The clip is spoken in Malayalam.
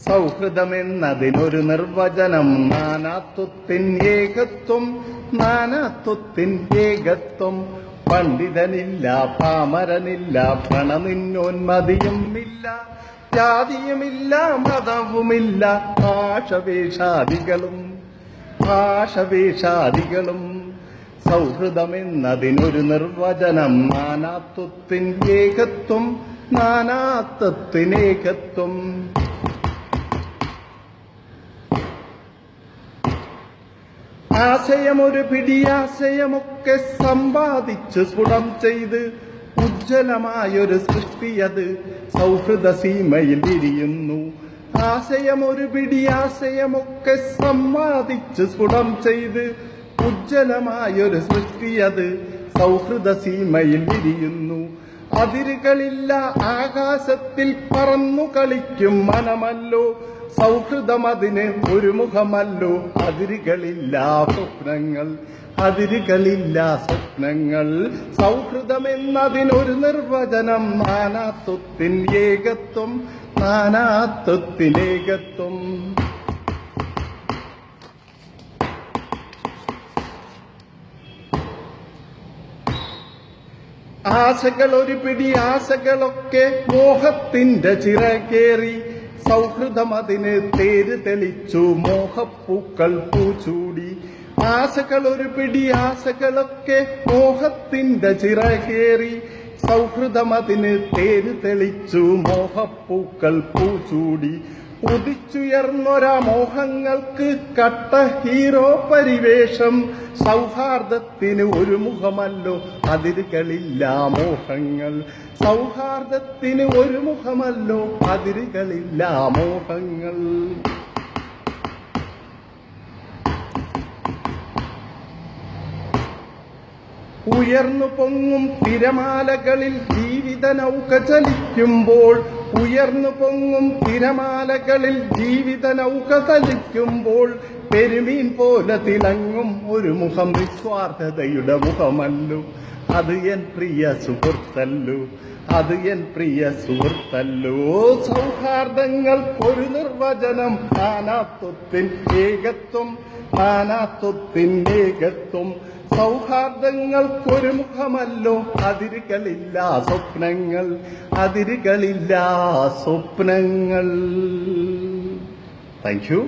സൗഹൃദമെന്നതിനൊരു നിർവചനം നാനാത്വത്തിൻ ഏകത്വം, നാനാത്വത്തിൻ ഏകത്വം. പണ്ഡിതനില്ല, പാമരനില്ല, പ്രണനിന്നോന്മതിയും ഇല്ല, ജാതിയുമില്ല, മതവുമില്ല, ഭാഷവേഷാദികളും. സൗഹൃദമെന്നതിനൊരു നിർവചനം നാനാത്വത്തിൻ ഏകത്വം, നാനാത്വത്തിനേകത്വം. ആശയമൊരു പിടിയാശയമൊക്കെ സമ്പാദിച്ച് സ്ഫുടം ചെയ്ത് ഉജ്ജ്വലമായൊരു സൃഷ്ടിയത് സൗഹൃദ സീമയിൽ വിരിയുന്നു. ആശയമൊരു പിടിയാശയമൊക്കെ സമ്പാദിച്ച് സ്ഫുടം ചെയ്ത് ഉജ്ജ്വലമായൊരു സൃഷ്ടിയത് സൗഹൃദ സീമയിൽ വിരിയുന്നു. അതിരുകളില്ല, ആകാശത്തിൽ പറന്നു കളിക്കും മനമല്ലോ സൗഹൃദമതിന് ഒരു മുഖമല്ലോ. അതിരുകളില്ല സ്വപ്നങ്ങൾ, അതിരുകളില്ല സ്വപ്നങ്ങൾ. സൗഹൃദമെന്നതിനൊരു നിർവചനം നാനാത്വത്തിൻ ഏകത്വം, നാനാത്വത്തിനേകത്വം. ആശകൾ ഒരു പിടി ആശകളൊക്കെ മോഹത്തിന്റെ ചിറകേറി സൗഹൃദമതിന് തേര് തെളിച്ചു മോഹപ്പൂക്കൾ പൂച്ചൂടി. ആശകൾ ഒരു പിടി ആശകളൊക്കെ മോഹത്തിന്റെ ചിറകേറി സൗഹൃദമതിന് തേര് തെളിച്ചു മോഹപ്പൂക്കൾ പൂച്ചൂടി. ഉദിച്ചുയർന്നൊരാ മോഹങ്ങൾക്ക് കട്ട ഹീറോ പരിവേഷം. സൗഹാർദ്ദത്തിന് ഒരു മുഖമല്ലോ അതിരുകളില്ല മോഹങ്ങൾ. സൗഹാർദ്ദത്തിന് ഒരു മുഖമല്ലോ അതിരുകളില്ല മോഹങ്ങൾ. ഉയർന്നു പൊങ്ങും തിരമാലകളിൽ ജീവിത നൗക ചലിക്കുമ്പോൾ, ഉയർന്നു പൊങ്ങും തിരമാലകളിൽ ജീവിത നൗക ചലിക്കുമ്പോൾ പെരുമീൻ പോലെ തിളങ്ങും ഒരു മുഖം നിസ്വാർത്ഥതയുടെ മുഖമല്ലോ. അത് എൻ പ്രിയ സുഹൃത്തല്ലോ, അത് എൻ പ്രിയ സുഹൃത്തല്ലോ. സൗഹാർദ്ദങ്ങൾക്കൊരു നിർവചനം നാനാത്വത്തിൻ ഏകത്വം, നാനാത്വത്തിൻ ഏകത്വം. സൗഹാർദ്ദങ്ങൾക്കൊരു മുഖമല്ലോ അതിരുകളില്ല സ്വപ്നങ്ങൾ, അതിരുകളില്ല സ്വപ്നങ്ങൾ. Thank you.